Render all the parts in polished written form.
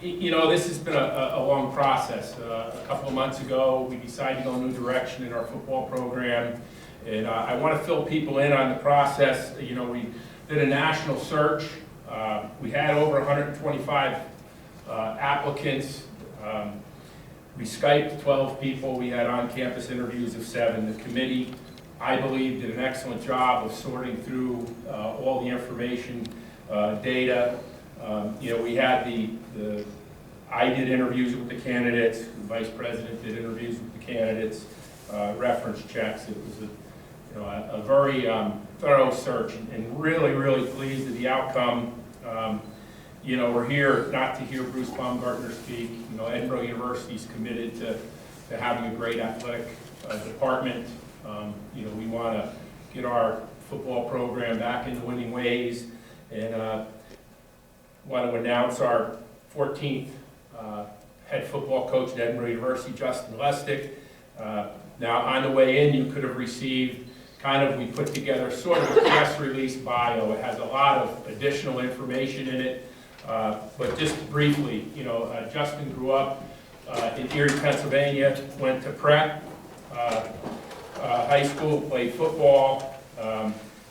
You know, this has been a long process. A couple of months ago, we decided to go a new direction in our football program, and I want to fill people in on the process. You know, we did a national search. We had over 125 applicants. We Skyped 12 people. We had on-campus interviews of 7. The committee, I believe, did an excellent job of sorting through all the information, data. You know, we had I did interviews with the candidates, the vice president did interviews with the candidates, reference checks. It was a very thorough search, and really, really pleased with the outcome. You know, we're here not to hear Bruce Baumgartner speak. You know, Edinboro University is committed to having a great athletic department. You know, we want to get our football program back into winning ways, and want to announce our 14th head football coach at Edinboro University, Justin Lustig. Now, on the way in, you could have received we put together sort of a press release bio. It has a lot of additional information in it. But just briefly, you know, Justin grew up in Erie, Pennsylvania, went to prep, high school, played football,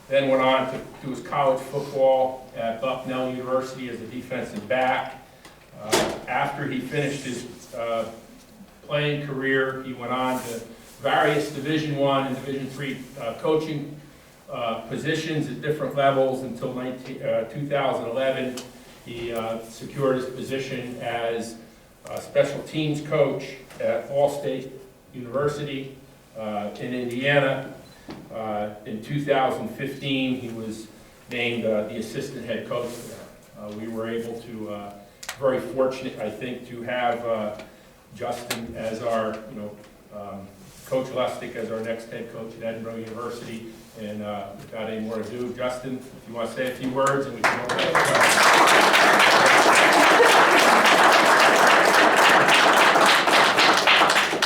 then went on to do his college football at Bucknell University as a defensive back. After he finished his playing career, he went on to various Division I and Division III coaching positions at different levels until 2011. He secured his position as a special teams coach at Allstate University in Indiana. In 2015, he was named the assistant head coach there. We were able to, very fortunate, I think, to have Justin as our, Coach Lustig as our next head coach at Edinboro University. And without any more ado, Justin, if you want to say a few words, and we can open it up.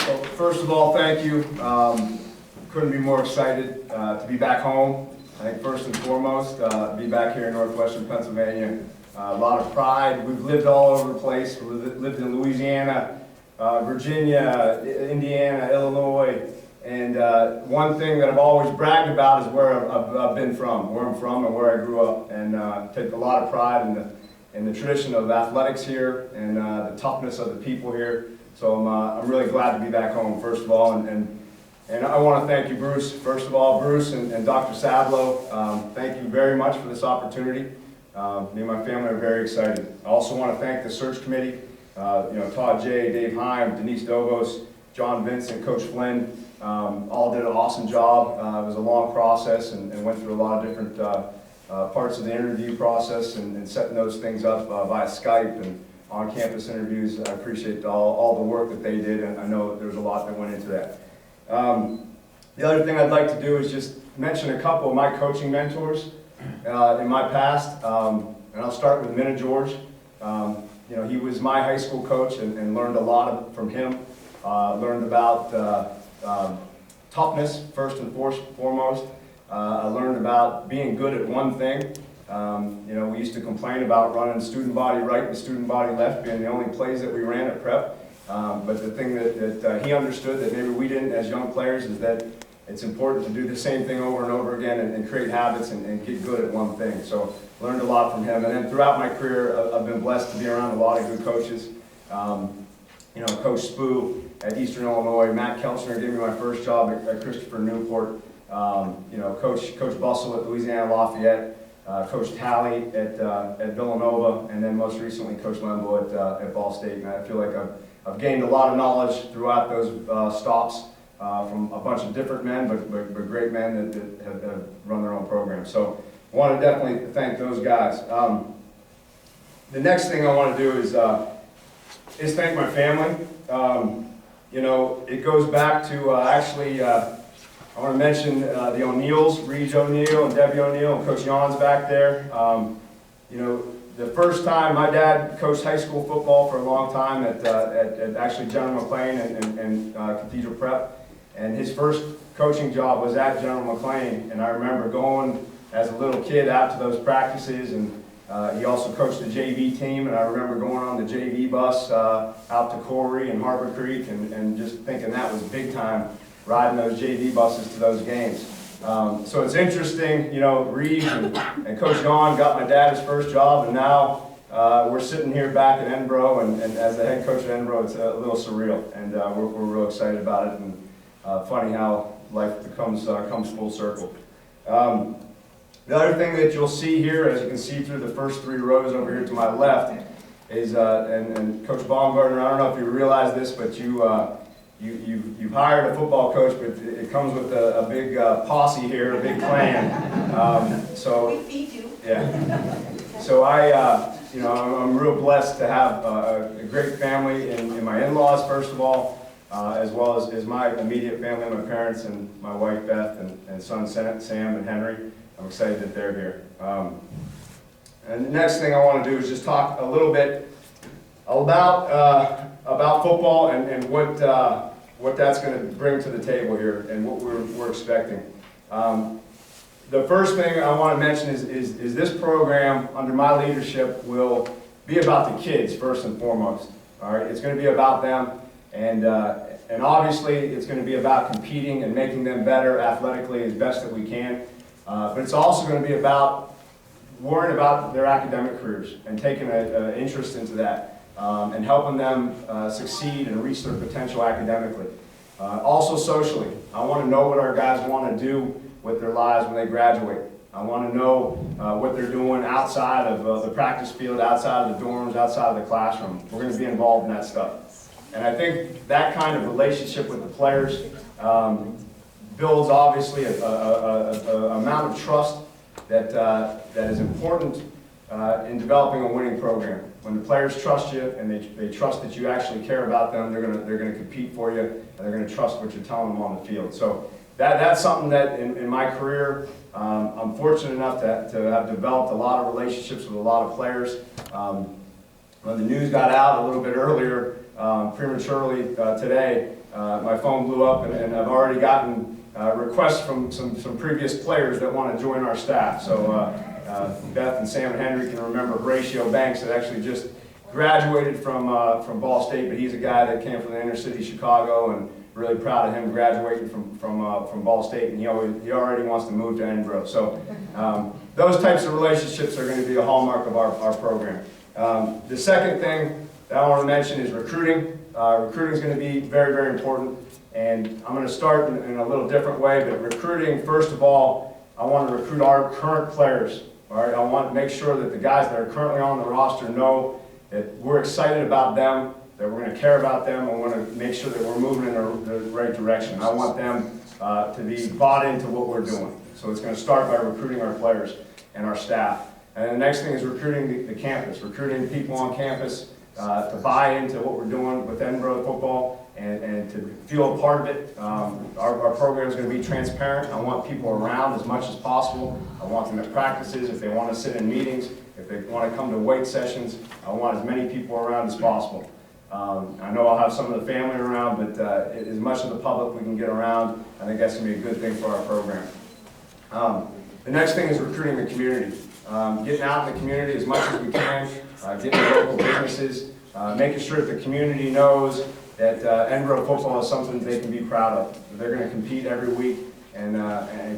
Well, first of all, thank you. Couldn't be more excited to be back home. I think first and foremost, be back here in northwestern Pennsylvania. A lot of pride. We've lived all over the place. We've lived in Louisiana, Virginia, Indiana, Illinois, and one thing that I've always bragged about is where I've been from, where I'm from and where I grew up, and take a lot of pride in the tradition of athletics here and the toughness of the people here. So I'm really glad to be back home, first of all, and I want to thank you, Bruce. First of all, Bruce and Dr. Sablow, thank you very much for this opportunity. Me and my family are very excited. I also want to thank the search committee. Todd J., Dave Heim, Denise Dovos, John Vincent, Coach Flynn, all did an awesome job. It was a long process and went through a lot of different parts of the interview process and setting those things up via Skype and on-campus interviews. I appreciate all the work that they did, and I know that there was a lot that went into that. The other thing I'd like to do is just mention a couple of my coaching mentors in my past, and I'll start with Minna George. He was my high school coach and learned a lot from him. Learned about toughness, first and foremost. I learned about being good at one thing. We used to complain about running student body right and student body left being the only plays that we ran at prep. But the thing that he understood that maybe we didn't as young players is that it's important to do the same thing over and over again and create habits and get good at one thing. So learned a lot from him. And then throughout my career, I've been blessed to be around a lot of good coaches. Coach Spoo at Eastern Illinois, Matt Kelchner gave me my first job at Christopher Newport. Coach Bustle at Louisiana Lafayette, Coach Talley at Villanova, and then most recently Coach Lembo at Ball State. And I feel like I've gained a lot of knowledge throughout those stops from a bunch of different men, but great men that have run their own programs. So I want to definitely thank those guys. The next thing I want to do is thank my family. It goes back to I want to mention the O'Neills, Reed O'Neill and Debbie O'Neill, and Coach Jan's back there. The first time my dad coached high school football for a long time at actually General McLean and Cathedral Prep, and his first coaching job was at General McLean, and I remember going as a little kid out to those practices and He also coached the JV team, and I remember going on the JV bus out to Corey and Harbor Creek and just thinking that was big time, riding those JV buses to those games. So it's interesting, you know, Reeves and Coach Gaughan got my dad his first job, and now we're sitting here back at Edinboro, and as the head coach at Edinboro, it's a little surreal, and we're real excited about it, and funny how life comes full circle. The other thing that you'll see here, as you can see through the first 3 rows over here to my left, is, and Coach Baumgartner, I don't know if you realize this, but you've hired a football coach, but it comes with a big posse here, a big clan. We feed you. Yeah. So you know, I'm real blessed to have a great family in my in-laws, first of all, as well as my immediate family, my parents and my wife Beth and son Sam and Henry. I'm excited that they're here. And the next thing I want to do is just talk a little bit about football and what that's going to bring to the table here and what we're expecting. The first thing I want to mention is this program under my leadership will be about the kids first and foremost. All right, it's going to be about them, and obviously it's going to be about competing and making them better athletically as best that we can. But it's also going to be about worrying about their academic careers and taking an interest into that and helping them succeed and reach their potential academically. Also socially, I want to know what our guys want to do with their lives when they graduate. I want to know what they're doing outside of the practice field, outside of the dorms, outside of the classroom. We're going to be involved in that stuff. And I think that kind of relationship with the players builds obviously an amount of trust that is important in developing a winning program. When the players trust you and they trust that you actually care about them, they're gonna compete for you, and they're gonna trust what you're telling them on the field. So that's something that in my career, I'm fortunate enough to have developed a lot of relationships with a lot of players. When the news got out a little bit earlier, prematurely today, my phone blew up, and I've already gotten requests from some previous players that want to join our staff. So Beth and Sam and Henry can remember Horatio Banks that actually just graduated from Ball State, but he's a guy that came from the inner city Chicago, and really proud of him graduating from Ball State, and he already wants to move to Edinboro. So those types of relationships are going to be a hallmark of our program. The second thing that I want to mention is recruiting. Recruiting is going to be very, very important, and I'm going to start in a little different way, but recruiting, first of all, I want to recruit our current players. All right, I want to make sure that the guys that are currently on the roster know that we're excited about them, that we're going to care about them, and we want to make sure that we're moving in the right direction. I want them to be bought into what we're doing. So it's going to start by recruiting our players and our staff. And the next thing is recruiting the campus, recruiting people on campus to buy into what we're doing with Edinboro football and to feel a part of it. Our program is going to be transparent. I want people around as much as possible. I want them at practices. If they want to sit in meetings, if they want to come to weight sessions, I want as many people around as possible. I know I'll have some of the family around, but as much of the public we can get around, I think that's going to be a good thing for our program. The next thing is recruiting the community. Getting out in the community as much as we can, getting to local businesses, making sure that the community knows that Edinboro football is something they can be proud of. They're going to compete every week and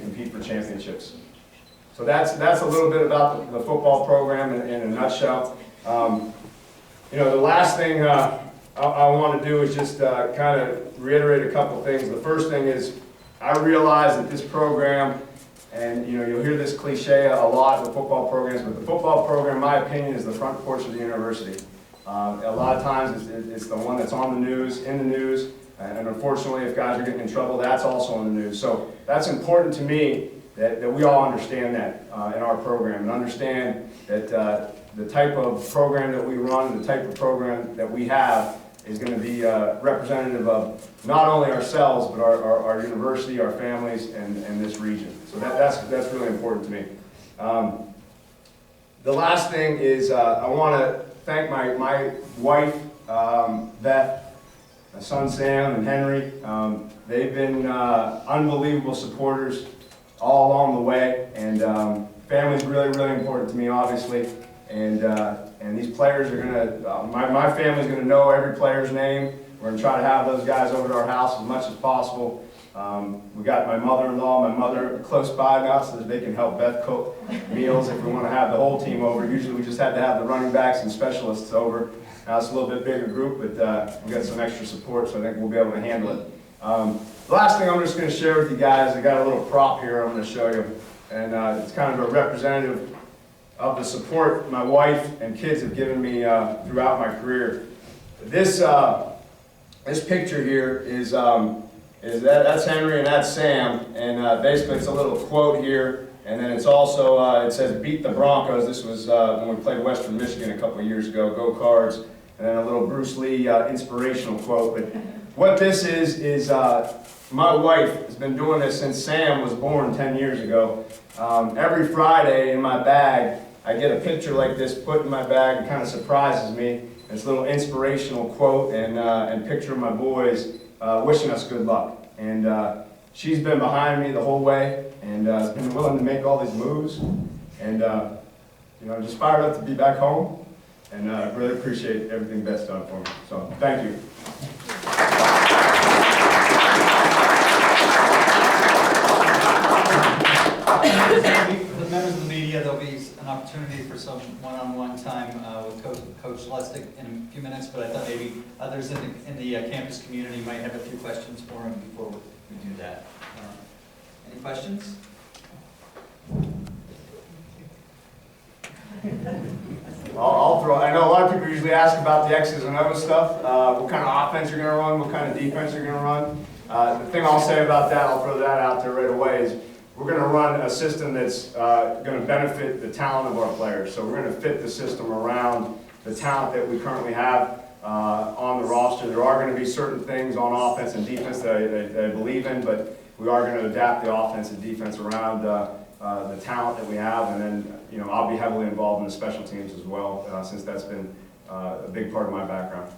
compete for championships. So that's a little bit about the football program in a nutshell. You know, the last thing I want to do is just kind of reiterate a couple things. The first thing is I realize that this program, and you know, you'll hear this cliche a lot with football programs, but the football program, in my opinion, is the front porch of the university. A lot of times it's the one that's on the news, in the news, and unfortunately if guys are getting in trouble, that's also on the news. So that's important to me that we all understand that in our program, and understand that the type of program that we run, the type of program that we have is going to be representative of not only ourselves, but our university, our families, and this region. So that's really important to me. The last thing is I want to thank my wife, Beth, my son Sam, and Henry. They've been unbelievable supporters all along the way, and family's really, really important to me, obviously. And these players are gonna, my family's gonna know every player's name. We're gonna try to have those guys over to our house as much as possible. We got my mother-in-law, my mother close by now, so that they can help Beth cook meals if we want to have the whole team over. Usually we just had to have the running backs and specialists over. Now it's a little bit bigger group, but we got some extra support, so I think we'll be able to handle it. The last thing I'm just going to share with you guys, I got a little prop here I'm going to show you, and it's kind of a representative of the support my wife and kids have given me throughout my career. This picture here is that's Henry and that's Sam, and basically it's a little quote here, and then it's also, it says beat the Broncos. This was when we played Western Michigan a couple of years ago, go Cards, and then a little Bruce Lee inspirational quote. But what this is my wife has been doing this since Sam was born 10 years ago. Every Friday in my bag, I get a picture like this put in my bag. It kind of surprises me. It's a little inspirational quote and picture of my boys wishing us good luck. And she's been behind me the whole way and has been willing to make all these moves. And you know, I'm just fired up to be back home, and really appreciate everything Beth's done for me. So thank you. For the members of the media, there'll be an opportunity for some one-on-one time with Coach Lustig in a few minutes, but I thought maybe others in the campus community might have a few questions for him before we do that. Any questions? I'll throw. I know a lot of people usually ask about the X's and O's stuff. What kind of offense you're going to run, what kind of defense you're going to run. The thing I'll say about that, I'll throw that out there right away, is we're going to run a system that's going to benefit the talent of our players. So we're going to fit the system around the talent that we currently have on the roster. There are going to be certain things on offense and defense that I believe in, but we are going to adapt the offense and defense around the talent that we have. And then, you know, I'll be heavily involved in the special teams as well, since that's been a big part of my background.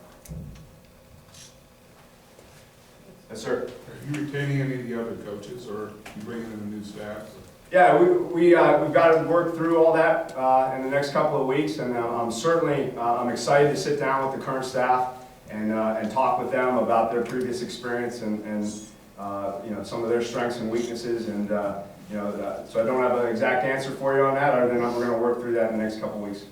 Yes, sir. Are you retaining any of the other coaches, or are you bringing in a new staff? Yeah, we've got to work through all that in the next couple of weeks, and I'm certainly I'm excited to sit down with the current staff and talk with them about their previous experience and you know, some of their strengths and weaknesses, and you know, so I don't have an exact answer for you on that, other than we're going to work through that in the next couple of weeks.